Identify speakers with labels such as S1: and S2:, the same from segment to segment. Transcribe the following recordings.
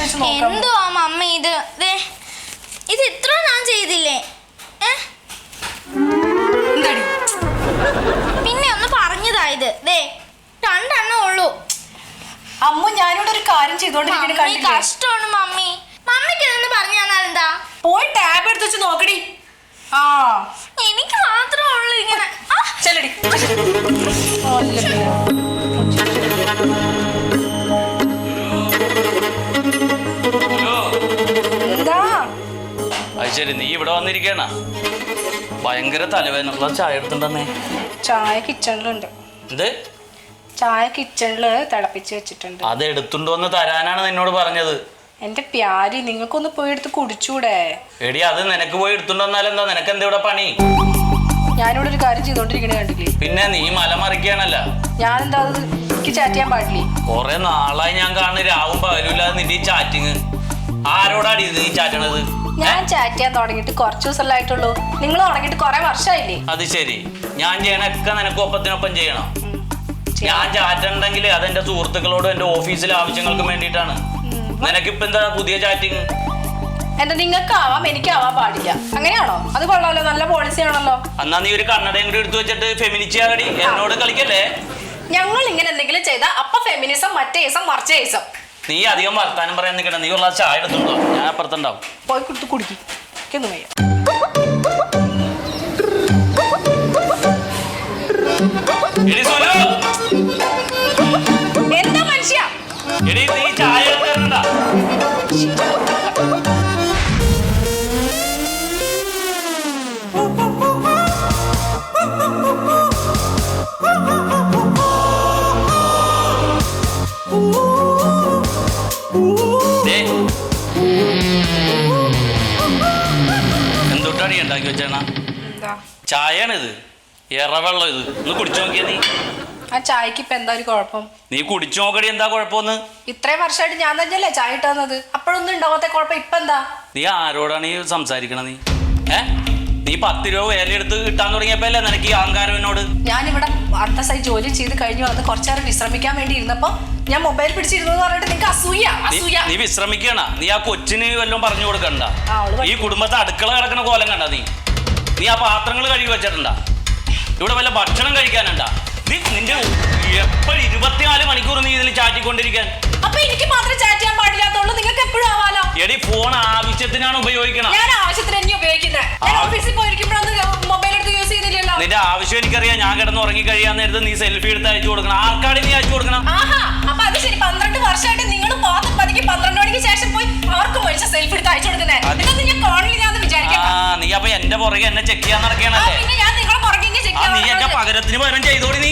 S1: വെച്ച് നോക്കാം.
S2: എന്തുവാ മമ്മി ഇത്? ഇത് ഇത്ര ഞാൻ ചെയ്തില്ലേ? പിന്നെ ഒന്ന് പറഞ്ഞതായത് രണ്ടെണ്ണം ഉള്ളൂ.
S1: അമ്മ ഞാനിവിടെ ഒരു കാര്യം ചെയ്തോണ്ടിരിക്കണ
S2: കഷ്ടമാണ് മമ്മി. മമ്മിക്ക് ഇതൊന്ന് പറഞ്ഞു തന്നാൽ എന്താ?
S1: പോയി ടാബ് എടുത്ത് വെച്ച് നോക്കടി.
S2: എനിക്ക് മാത്രമേ ഉള്ളൂ ഇങ്ങനെ.
S1: ചെല്ലടി. എന്താ?
S3: അത് ശരി, നീ ഇവിടെ വന്നിരിക്കണ? ഭയങ്കര തലവേദന. ചായ എടുത്തിട്ടുണ്ടെന്നേ.
S1: ചായ കിച്ചണിലുണ്ട്.
S3: എന്ത്?
S1: ചായ കിച്ചണില് തിളപ്പിച്ച് വെച്ചിട്ടുണ്ട്.
S3: അത് എടുത്തുകൊണ്ട് വന്ന് തരാനാണ് നിന്നോട് പറഞ്ഞത്.
S1: എന്റെ പ്യാരി, നിങ്ങൾക്കൊന്ന് പോയി എടുത്ത് കുടിച്ചൂടെ?
S3: എടി, അത് നിനക്ക് പോയി എടുത്തുകൊണ്ട് വന്നാലെന്താ? നിനക്ക് എന്താ ഇവിടെ പണി?
S1: ഞാനിവിടെ ഒരു കാര്യം ചെയ്തോണ്ടിരിക്കണേ കണ്ടില്ലേ?
S3: പിന്നെ നീ മല മറിക്കുകയാണല്ല.
S1: ഞാനെന്താ അത് എനിക്ക് ചാറ്റ് ചെയ്യാൻ പാടില്ലേ?
S3: കൊറേ നാളായി ഞാൻ കാണുന്ന രാവും പകലുമില്ലാതെ നിന്റെ ഈ ചാറ്റിങ്. ആരോടാടി നീ ചാറ്റണത്?
S1: ഞാൻ ചാറ്റ് ചെയ്യാൻ തുടങ്ങിയിട്ട് കുറച്ച് ദിവസമായിട്ടുള്ളൂ. നിങ്ങൾ തുടങ്ങിയിട്ട് കുറെ വർഷമായില്ലേ?
S3: അത് ശരി, ഞാൻ ചെയ്യണൊക്കെ നിനക്ക് ഒപ്പത്തിനൊപ്പം ചെയ്യണം. ഞാൻ ചാറ്റുണ്ടെങ്കിൽ അതെന്റെ സുഹൃത്തുക്കളോടും എന്റെ ഓഫീസിലെ ആവശ്യങ്ങൾക്കും വേണ്ടിയിട്ടാണ്. നിനക്കിപ്പോ എന്താ പുതിയ ചാറ്റിങ്?
S1: എന്താ നിങ്ങൾക്ക് ആവാം, എനിക്ക് ആവാൻ പാടില്ല, അങ്ങനെയാണോ? അത് കൊള്ളാലോ, നല്ല പോളിസി ആണല്ലോ.
S3: എന്നാ നീ ഒരു കണ്ണടയും കൂടി എടുത്തു വെച്ചിട്ട് ഫെമിനിസ്റ്റാകടി, എന്നോട് കളിക്കല്ലേ.
S1: ഞങ്ങൾ ഇങ്ങനെ എന്തെങ്കിലും ചെയ്താൽ അപ്പൊ ഫെമിനിസം, മറ്റേ മറിച്ച കേസം.
S3: നീ അധികം വർത്താനം പറയാൻ നിൽക്കണ്ട. നീ ഉള്ള ചായ എടുത്തുണ്ടോ? ഞാൻ അപ്പുറത്തുണ്ടാവും.
S1: പോയി കൊടുത്ത് കുടിക്കും. എനിക്കൊന്നും വയ്യ. എന്താ മനുഷ്യ?
S3: നീ ചായ എടുക്കണ്ട. എന്തുട്ടാണ് ഈ ഉണ്ടാക്കി വെച്ചേണ? ചായയാണിത്, എറവെള്ളം. ഇത് ഒന്ന് കുടിച്ചു നോക്കിയാ നീ.
S1: ആ ചായക്ക് ഇപ്പൊ എന്താ ഒരു കുഴപ്പം?
S3: നീ കുടിച്ചു നോക്കടി, എന്താ കുഴപ്പമെന്ന്.
S1: ഇത്രയും വർഷമായിട്ട് ഞാൻ തന്നെയല്ലേ ചായ ഇട്ടുന്നത്. അപ്പോഴൊന്നും ഉണ്ടാവാത്ത കുഴപ്പം ഇപ്പൊ എന്താ?
S3: നീ ആരോടാണ് ഈ സംസാരിക്കണ? നീ 10 രൂപ വേലയെടുത്ത് കിട്ടാൻ തുടങ്ങിയപ്പോ അല്ലേ നിനക്ക് ഈ അഹങ്കാരം എന്നോട്?
S1: ഞാനിവിടെ അന്തസ്സായി ജോലി ചെയ്ത് കഴിഞ്ഞു വന്ന് കുറച്ചു നേരം വിശ്രമിക്കാൻ വേണ്ടി ഇരുന്നപ്പോ ഞാൻ മൊബൈൽ പിടിച്ചിരുന്നു പറഞ്ഞിട്ട് നിങ്ങൾക്ക് അസൂയ.
S3: നീ വിശ്രമിക്കണ? നീ ആ കൊച്ചിന് വല്ലതും പറഞ്ഞു കൊടുക്കണ്ട. ഈ കുടുംബത്തെ അടുക്കള കിടക്കണ കോലം കണ്ട? നീ ആ പാത്രങ്ങൾ കഴുകി വെച്ചിട്ടുണ്ടാ? ഇവിടെ വല്ല ഭക്ഷണം കഴിക്കാനുണ്ടാ? നിന്റെ എപ്പോഴും 24 മണിക്കൂർ നീ ഇതിൽ ചാറ്റിക്കൊണ്ടിരിക്കാൻ.
S1: അപ്പൊ എനിക്ക് മാത്രം ചാറ്റ് ചെയ്യാൻ പാടില്ലാത്തുള്ളൂ, നിങ്ങൾക്ക് എപ്പോഴും ആവാലോ.
S3: എടി, ഫോൺ ആവശ്യത്തിനാണ് ഉപയോഗിക്കണം.
S1: ഞാൻ ആവശ്യത്തിന് തന്നെ ഉപയോഗിക്കുന്നത്. ഓഫീസിൽ പോയിരിക്കുമ്പോഴൊന്നും മൊബൈൽ എടുത്ത് യൂസ് ചെയ്തില്ലല്ലോ.
S3: നിന്റെ ആവശ്യം എനിക്കറിയാം. ഞാൻ കിടന്ന് ഉറങ്ങി കഴിയാൻ നേരത്ത് നീ സെൽഫി എടുത്ത് അയച്ചു കൊടുക്കണം. ആർക്കാടി നീ അയച്ചു കൊടുക്കണം?
S1: അപ്പൊ അത് ശരി, 12 വർഷമായിട്ട് നിങ്ങൾ പാത്രം പതിക്ക് 12 മണിക്ക് ശേഷം പോയി ആർക്കും മനുഷ്യ സെൽഫി എടുത്ത് അയച്ചു കൊടുക്കുന്നത്. ഞാൻ കോണിൽ ഞാൻ വിചാരിക്കാം.
S3: നീ അപ്പൊ എന്റെ പുറകെ എന്നെ ചെക്ക് ചെയ്യാൻ നടക്കണല്ലേ?
S1: പിന്നെ ഞാൻ നിങ്ങളെ പുറകെ
S3: നീ എന്റെ പകരത്തിന് പകരം ചെയ്തോടി. നീ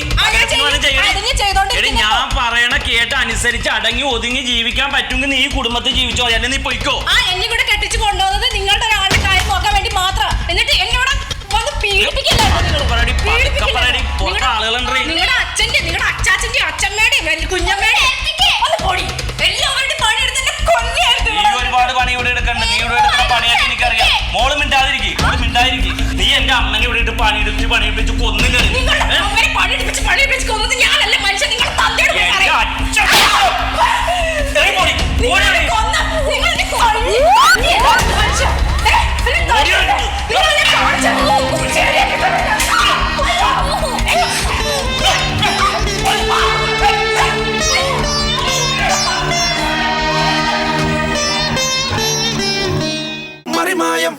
S3: എടി, ഞാൻ പറയണ കേട്ട് അനുസരിച്ച് അടങ്ങി ഒതുങ്ങി ജീവിക്കാൻ പറ്റുമെങ്കിൽ നീ കുടുംബത്തിൽ ജീവിച്ചോ, അല്ലെ നീ പൊയ്ക്കോ.
S1: എന്നെ കൂടെ കെട്ടിച്ചു കൊണ്ടുപോകുന്നത് നിങ്ങളുടെ ഒരാളുടെ കാര്യം നോക്കാൻ വേണ്ടി മാത്രം. എന്നിട്ട് എന്നോട് വന്ന് പീഡിപ്പിക്കില്ല. നിങ്ങളുടെ അച്ഛന്റെ, നിങ്ങളുടെ അച്ചാച്ചന്റെ, അച്ഛമ്മയുടെ, കുഞ്ഞമ്മയുടെ എല്ലാവരുടെയും പണിയെടുത്ത് എന്നെ കൊല്ലായിരുന്നു.
S3: നീ ഒരുപാട് പണി ഇവിടെ എടുക്കണ്ട. നീ ഇവിടെ എടുക്കുന്ന പണിയൊക്കെ എനിക്കറിയാം. മോള് മിണ്ടാതിരിക്കും. നീ എന്റെ അമ്മനെ ഇവിടെ ഇട്ട് പണിയെടുപ്പിച്ച് കൊന്നില്ല.
S1: പണിയെടുപ്പിച്ച് കൊന്നത് ഞാനല്ല, മനുഷ്യൻ നിങ്ങളുടെ തന്തയുടെ
S4: Marimayam